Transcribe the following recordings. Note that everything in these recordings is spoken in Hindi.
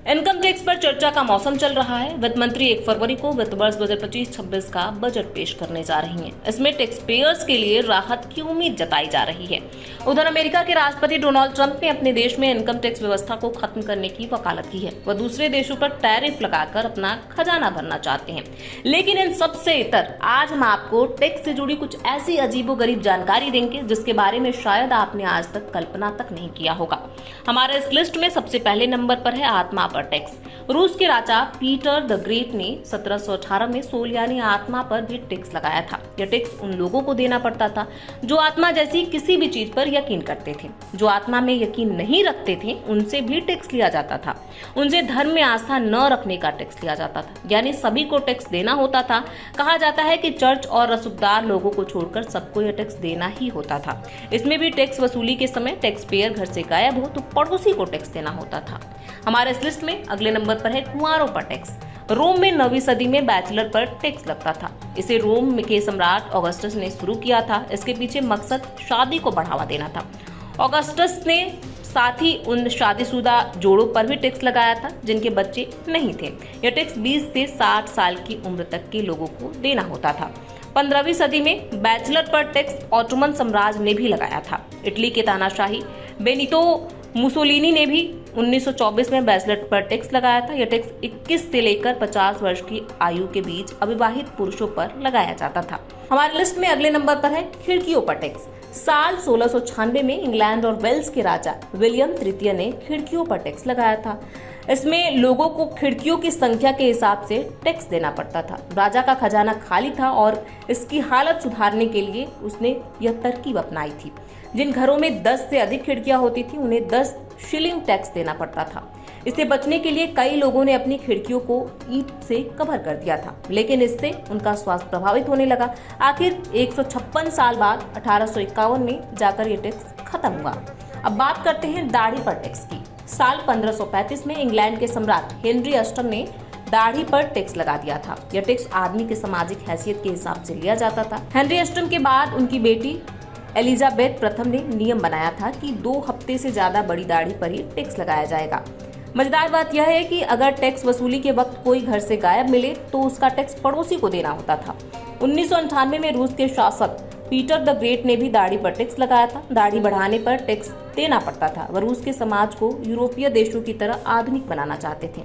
इनकम टैक्स पर चर्चा का मौसम चल रहा है। वित्त मंत्री 1 फरवरी को वित्त वर्ष 2025-26 का बजट पेश करने जा रही हैं। इसमें टैक्स पेयर्स के लिए राहत की उम्मीद जताई जा रही है। उधर अमेरिका के राष्ट्रपति डोनाल्ड ट्रंप ने अपने देश में इनकम टैक्स व्यवस्था को खत्म करने की वकालत की है। वह दूसरे देशों पर टैरिफ लगाकर अपना खजाना भरना चाहते हैं। लेकिन इन सबसे इतर आज हम आपको टैक्स से जुड़ी कुछ ऐसी अजीबोगरीब जानकारी देंगे जिसके बारे में शायद आपने आज तक कल्पना तक नहीं किया होगा। हमारे इस लिस्ट में सबसे पहले नंबर पर है आत्मा पर टैक्स। रूस के राजा पीटर द ग्रेट ने 1718 में सोल यानी आत्मा पर भी टैक्स लगाया था। यह टैक्स उन लोगों को देना पड़ता था जो आत्मा जैसी किसी भी चीज पर यकीन करते थे। जो आत्मा में यकीन नहीं रखते थे उनसे भी टैक्स लिया जाता था। उनसे धर्म में आस्था न रखने का टैक्स लिया जाता था, यानी सभी को टैक्स देना होता था। कहा जाता है कि चर्च और रसूखदार लोगों को छोड़कर सबको यह टैक्स देना ही होता था। इसमें भी टैक्स वसूली के समय टैक्स पेयर घर से गायब हो तो पड़ोसी को टैक्स देना होता था। हमारे इस लिस्ट में अगले नंबर पर है कुंवारों पर टैक्स। रोम में 9वीं सदी में बैचलर पर टैक्स लगता था। इसे रोम के सम्राट ऑगस्टस ने शुरू किया था। इसके पीछे मकसद शादी को बढ़ावा देना था। ऑगस्टस ने साथ ही उन शादीशुदा जोड़ों पर भी टैक्स लगाया था जिनके बच्चे नहीं थे। यह टैक्स 20 से 60 साल की उम्र तक के लोगों को देना होता था। 15वीं सदी में बैचलर पर टैक्स ऑटोमन साम्राज्य ने भी लगाया था। इटली के तानाशाही बेनितो मुसोलिनी ने भी 1924 में बैचलर पर टैक्स लगाया था। यह टैक्स 21 से लेकर 50 वर्ष की आयु के बीच अविवाहित पुरुषों पर लगाया जाता था। हमारे लिस्ट में अगले नंबर पर है खिड़कियों पर टैक्स। साल 1696 में इंग्लैंड और वेल्स के राजा विलियम तृतीय ने खिड़कियों पर टैक्स लगाया था। इसमें लोगों को खिड़कियों की संख्या के हिसाब से टैक्स देना पड़ता था। राजा का खजाना खाली था और इसकी हालत सुधारने के लिए उसने यह तरकीब अपनाई थी। जिन घरों में 10 से अधिक खिड़कियां होती थी उन्हें 10 शिलिंग टैक्स देना पड़ता था। इससे बचने के लिए कई लोगों ने अपनी खिड़कियों को ईंट से कवर कर दिया था, लेकिन इससे उनका स्वास्थ्य प्रभावित होने लगा। आखिर 156 साल बाद 1851 में जाकर ये टैक्स खत्म हुआ। अब बात करते हैं दाढ़ी पर टैक्स की। साल 1535 में इंग्लैंड के सम्राट हेनरी अष्टम ने दाढ़ी पर टैक्स लगा दिया था। यह टैक्स आदमी के सामाजिक हैसियत के हिसाब से लिया जाता था। हेनरी अष्टम के बाद उनकी बेटी एलिजाबेथ प्रथम ने नियम बनाया था कि 2 हफ्ते से ज्यादा बड़ी दाढ़ी पर ही टैक्स लगाया जाएगा। मजेदार बात यह है कि अगर टैक्स वसूली के वक्त कोई घर से गायब मिले तो उसका टैक्स पड़ोसी को देना होता था। 1998 में रूस के शासक पीटर द ग्रेट ने भी दाढ़ी पर टैक्स लगाया था। दाढ़ी बढ़ाने पर टैक्स देना पड़ता था। वह रूस के समाज को यूरोपीय देशों की तरह आधुनिक बनाना चाहते थे।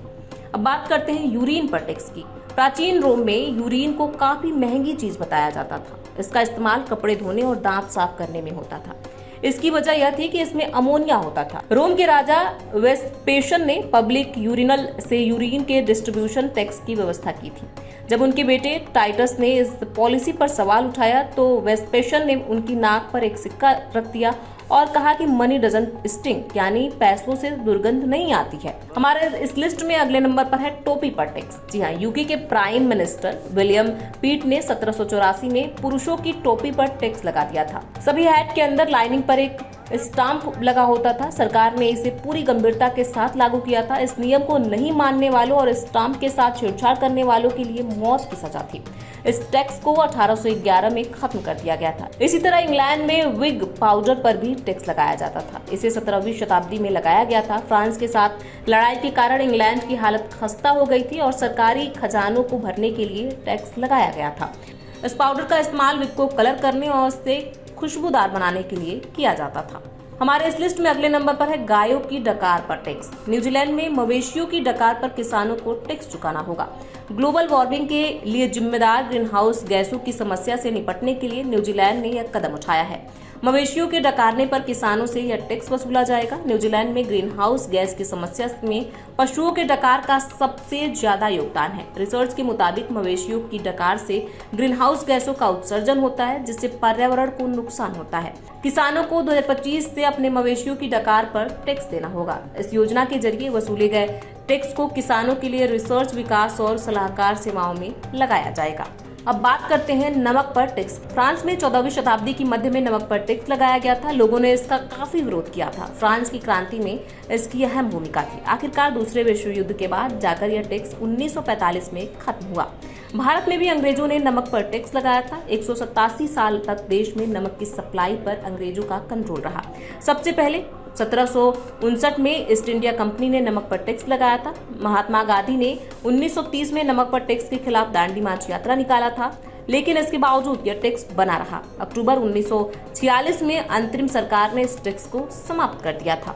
अब बात करते हैं यूरिन पर टैक्स की। प्राचीन रोम में यूरिन को काफी महंगी चीज बताया जाता था। इसका इस्तेमाल कपड़े धोने और दांत साफ करने में होता था। इसकी वजह यह थी कि इसमें अमोनिया होता था। रोम के राजा वेस्पेशियन ने पब्लिक यूरिनल से यूरिन के डिस्ट्रीब्यूशन टैक्स की व्यवस्था की थी। जब उनके बेटे टाइटस ने इस पॉलिसी पर सवाल उठाया तो वेस्पेशियन ने उनकी नाक पर एक सिक्का रख दिया और कहा कि मनी डजंट स्टिंग, यानी पैसों से दुर्गंध नहीं आती है। हमारे इस लिस्ट में अगले नंबर पर है टोपी पर टैक्स। जी हाँ, यूके के प्राइम मिनिस्टर विलियम पीट ने 1784 में पुरुषों की टोपी पर टैक्स लगा दिया था। सभी हैट के अंदर लाइनिंग पर एक स्टाम्प लगा होता था। सरकार ने इसे पूरी गंभीरता के साथ लागू किया था। इस नियम को नहीं मानने वालों और स्टाम्प के साथ छेड़छाड़ करने वालों के लिए मौत की सजा थी। इस टैक्स को 1811 में खत्म कर दिया गया था। इसी तरह इंग्लैंड में विग पाउडर पर भी टैक्स लगाया जाता था। इसे 17वीं शताब्दी में लगाया गया था। फ्रांस के साथ लड़ाई के कारण इंग्लैंड की हालत खस्ता हो गई थी और सरकारी खजानों को भरने के लिए टैक्स लगाया गया था। इस पाउडर का इस्तेमाल विग को कलर करने और उससे खुशबूदार बनाने के लिए किया जाता था। हमारे इस लिस्ट में अगले नंबर पर है गायों की डकार पर टैक्स। न्यूजीलैंड में मवेशियों की डकार पर किसानों को टैक्स चुकाना होगा। ग्लोबल वार्मिंग के लिए जिम्मेदार ग्रीन हाउस गैसों की समस्या से निपटने के लिए न्यूजीलैंड ने यह कदम उठाया है। मवेशियों के डकारने पर किसानों से यह टैक्स वसूला जाएगा। न्यूजीलैंड में ग्रीन हाउस गैस की समस्या में पशुओं के डकार का सबसे ज्यादा योगदान है। रिसर्च के मुताबिक मवेशियों की डकार से ग्रीन हाउस गैसों का उत्सर्जन होता है जिससे पर्यावरण को नुकसान होता है। किसानों को 2025 से अपने मवेशियों की डकार पर टैक्स देना होगा। इस योजना के जरिए वसूले गए टैक्स को किसानों के लिए रिसर्च, विकास और सलाहकार सेवाओं में लगाया जाएगा। अब बात करते हैं नमक पर टैक्स। फ्रांस में 14वीं शताब्दी की मध्य में नमक पर टैक्स लगाया गया था। लोगों ने इसका काफी विरोध किया था। फ्रांस की क्रांति में इसकी अहम भूमिका थी। आखिरकार दूसरे विश्व युद्ध के बाद जाकर यह टैक्स 1945 में खत्म हुआ। भारत में भी अंग्रेजों ने नमक पर टैक्स लगाया था। 187 साल तक देश में नमक की सप्लाई पर अंग्रेजों का कंट्रोल रहा। सबसे पहले 1759 में ईस्ट इंडिया कंपनी ने नमक पर टैक्स लगाया था। महात्मा गांधी ने 1930 में नमक पर टैक्स के खिलाफ दांडी मार्च यात्रा निकाला था, लेकिन इसके बावजूद यह टैक्स बना रहा। अक्टूबर 1946 में अंतरिम सरकार ने इस टैक्स को समाप्त कर दिया था।